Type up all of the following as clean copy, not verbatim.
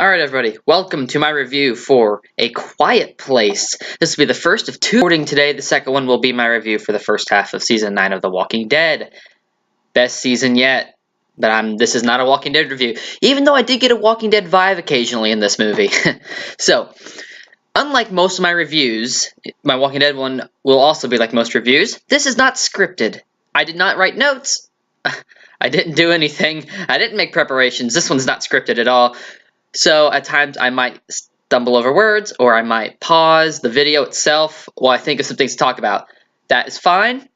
Alright everybody, welcome to my review for A Quiet Place. This will be the first of two recording today. The second one will be my review for the first half of Season 9 of The Walking Dead. Best season yet, but this is not a Walking Dead review, even though I did get a Walking Dead vibe occasionally in this movie. So, unlike most of my reviews, my Walking Dead one will also be like most reviews. This is not scripted. I did not write notes. I didn't do anything. I didn't make preparations. This one's not scripted at all. So at times I might stumble over words, or I might pause the video itself while I think of some things to talk about. That is fine.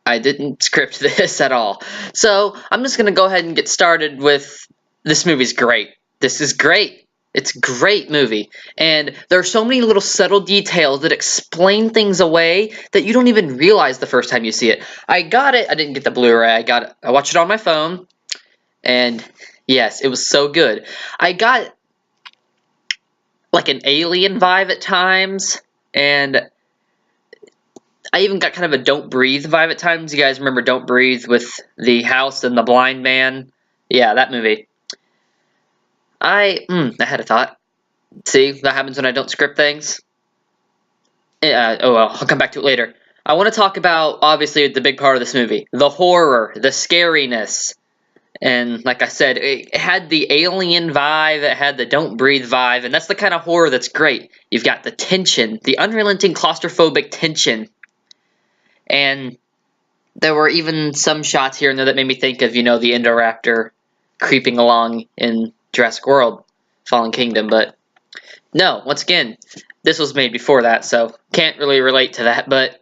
I didn't script this at all. So I'm just going to go ahead and get started with this movie's great. This is great. It's a great movie. And there are so many little subtle details that explain things away that you don't even realize the first time you see it. I got it. I didn't get the Blu-ray. I watched it on my phone. And yes, it was so good. I got like an alien vibe at times, and I even got kind of a Don't Breathe vibe at times. You guys remember Don't Breathe with the house and the blind man? Yeah, that movie. I had a thought. See, that happens when I don't script things. Oh well, I'll come back to it later. I want to talk about, obviously, the big part of this movie. The horror, the scariness. And like I said, it had the alien vibe, it had the Don't Breathe vibe, and that's the kind of horror that's great. You've got the tension, the unrelenting claustrophobic tension. And there were even some shots here and there that made me think of, the Indoraptor creeping along in Jurassic World, Fallen Kingdom. But no, once again, this was made before that, so can't really relate to that. But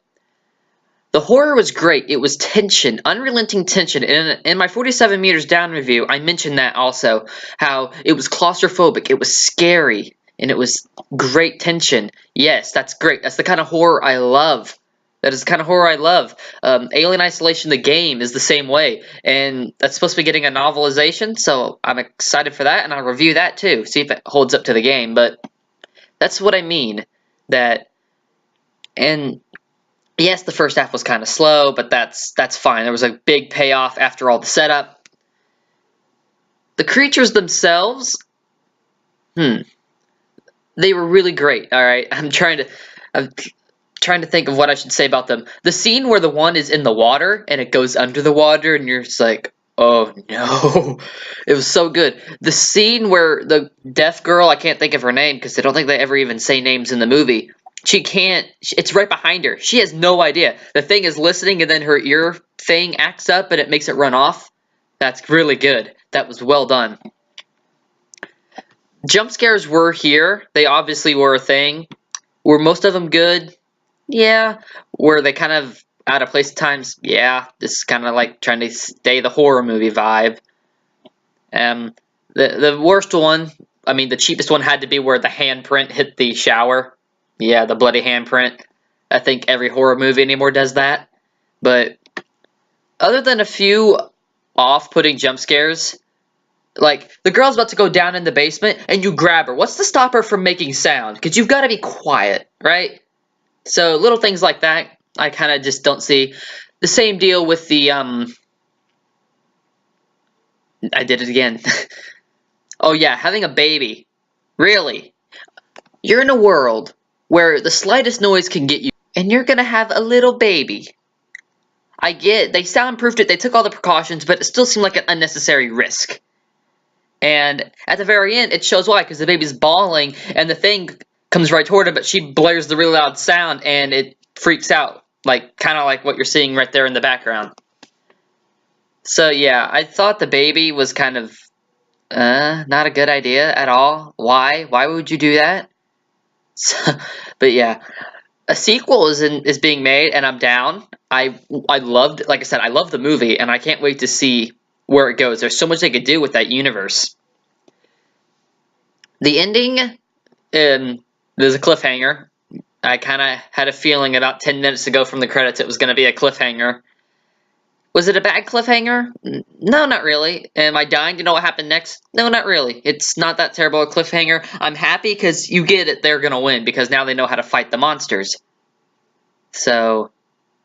the horror was great. It was tension, unrelenting tension. In my 47 Meters Down review, I mentioned that also, how it was claustrophobic, it was scary, and it was great tension. Yes, that's great. That's the kind of horror I love. That is the kind of horror I love. Alien Isolation, the game, is the same way, and that's supposed to be getting a novelization, so I'm excited for that, and I'll review that too, see if it holds up to the game. But that's what I mean. Yes, the first half was kind of slow, but that's fine. There was a big payoff after all the setup. The creatures themselves, they were really great. All right, I'm trying to think of what I should say about them. The scene where the one is in the water and it goes under the water, and you're just like, oh no, it was so good. The scene where the deaf girl, I can't think of her name because I don't think they ever even say names in the movie. It's right behind her. She has no idea. The thing is listening, and then her ear thing acts up and it makes it run off. That's really good. That was well done. Jump scares were here. They obviously were a thing. Were most of them good? Yeah. Were they kind of out of place at times? Yeah. This is kind of like trying to stay the horror movie vibe. The worst one, I mean the cheapest one, had to be where the handprint hit the shower. Yeah, the bloody handprint. I think every horror movie anymore does that. But other than a few off-putting jump scares, like the girl's about to go down in the basement and you grab her. What's to stop her from making sound? Because you've got to be quiet, right? So little things like that, I kind of just don't see. The same deal with the, I did it again. Oh yeah, having a baby. Really? You're in a world where the slightest noise can get you, and you're gonna have a little baby. I get they soundproofed it, they took all the precautions, but it still seemed like an unnecessary risk. And at the very end, it shows why, because the baby's bawling, and the thing comes right toward her, but she blares the really loud sound, and it freaks out, like kind of like what you're seeing right there in the background. So yeah, I thought the baby was kind of not a good idea at all. Why? Why would you do that? So, but yeah, a sequel is being made, and I'm down. I loved, like I said, I love the movie, and I can't wait to see where it goes. There's so much they could do with that universe. The ending, there's a cliffhanger. I kind of had a feeling about 10 minutes ago from the credits it was going to be a cliffhanger. Was it a bad cliffhanger? No, not really. Am I dying to know what happened next? No, not really. It's not that terrible a cliffhanger. I'm happy because you get it, they're going to win, because now they know how to fight the monsters. So,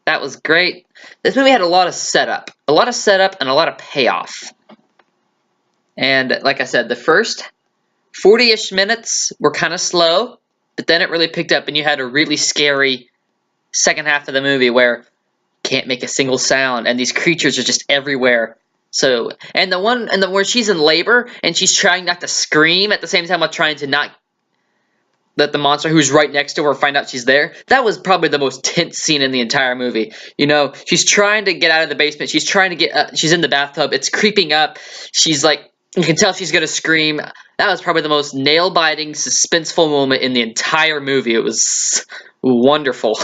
that was great. This movie had a lot of setup. A lot of setup and a lot of payoff. And, like I said, the first 40-ish minutes were kind of slow, but then it really picked up, and you had a really scary second half of the movie where you can't make a single sound, and these creatures are just everywhere. So, and the one where she's in labor and she's trying not to scream at the same time while trying to not let the monster who's right next to her find out she's there. That was probably the most tense scene in the entire movie. You know, she's trying to get out of the basement. She's trying to get. She's in the bathtub. It's creeping up. She's like, you can tell she's gonna scream. That was probably the most nail-biting, suspenseful moment in the entire movie. It was wonderful.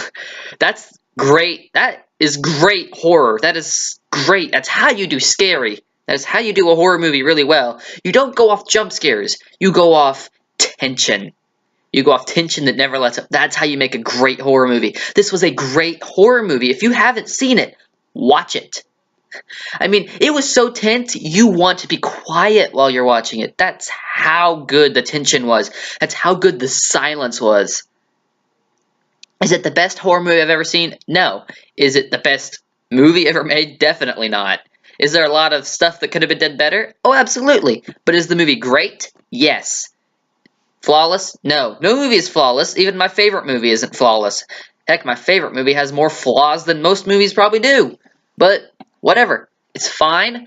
That's great. That is great horror. That is great. That's how you do scary. That is how you do a horror movie really well. You don't go off jump scares. You go off tension. You go off tension that never lets up. That's how you make a great horror movie. This was a great horror movie. If you haven't seen it, watch it. I mean, it was so tense, you want to be quiet while you're watching it. That's how good the tension was. That's how good the silence was. Is it the best horror movie I've ever seen? No. Is it the best movie ever made? Definitely not. Is there a lot of stuff that could have been done better? Oh, absolutely. But is the movie great? Yes. Flawless? No. No movie is flawless. Even my favorite movie isn't flawless. Heck, my favorite movie has more flaws than most movies probably do. But whatever. It's fine.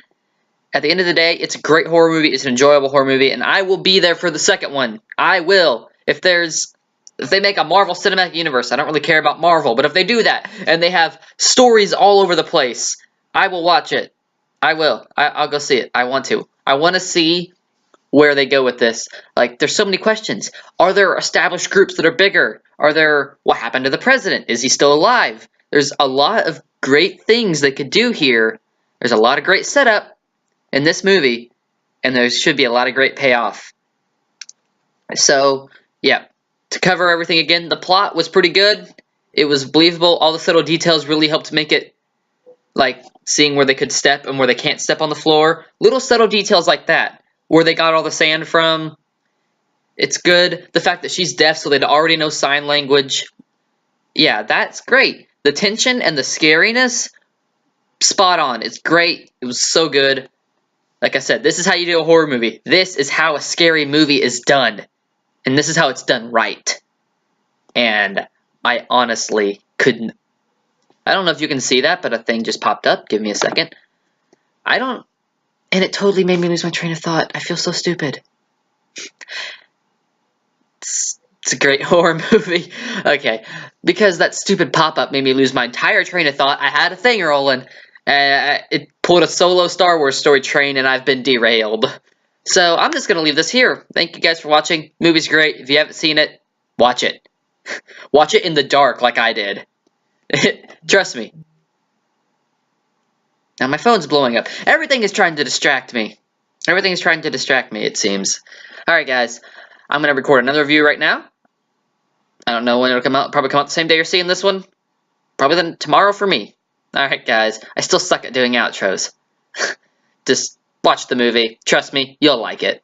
At the end of the day, it's a great horror movie. It's an enjoyable horror movie. And I will be there for the second one. I will. If they make a Marvel Cinematic Universe, I don't really care about Marvel, but if they do that, and they have stories all over the place, I will watch it. I will. I'll go see it. I want to. I want to see where they go with this. Like, there's so many questions. Are there established groups that are bigger? What happened to the president? Is he still alive? There's a lot of great things they could do here. There's a lot of great setup in this movie, and there should be a lot of great payoff. So, yeah. To cover everything again, the plot was pretty good. It was believable. All the subtle details really helped make it, like, seeing where they could step and where they can't step on the floor. Little subtle details like that. Where they got all the sand from. It's good. The fact that she's deaf, so they'd already know sign language. Yeah, that's great. The tension and the scariness, spot on. It's great. It was so good. Like I said, this is how you do a horror movie. This is how a scary movie is done. And this is how it's done right. And I honestly couldn't. I don't know if you can see that, but a thing just popped up. Give me a second. And it totally made me lose my train of thought. I feel so stupid. It's a great horror movie. Okay. Because that stupid pop-up made me lose my entire train of thought. I had a thing rolling. It pulled a solo Star Wars story train, and I've been derailed. So I'm just going to leave this here. Thank you guys for watching. Movie's great. If you haven't seen it, watch it. Watch it in the dark like I did. Trust me. Now my phone's blowing up. Everything is trying to distract me. Everything is trying to distract me, it seems. Alright guys, I'm going to record another review right now. I don't know when it'll come out. Probably come out the same day you're seeing this one. Probably then tomorrow for me. Alright guys, I still suck at doing outros. Just watch the movie. Trust me, you'll like it.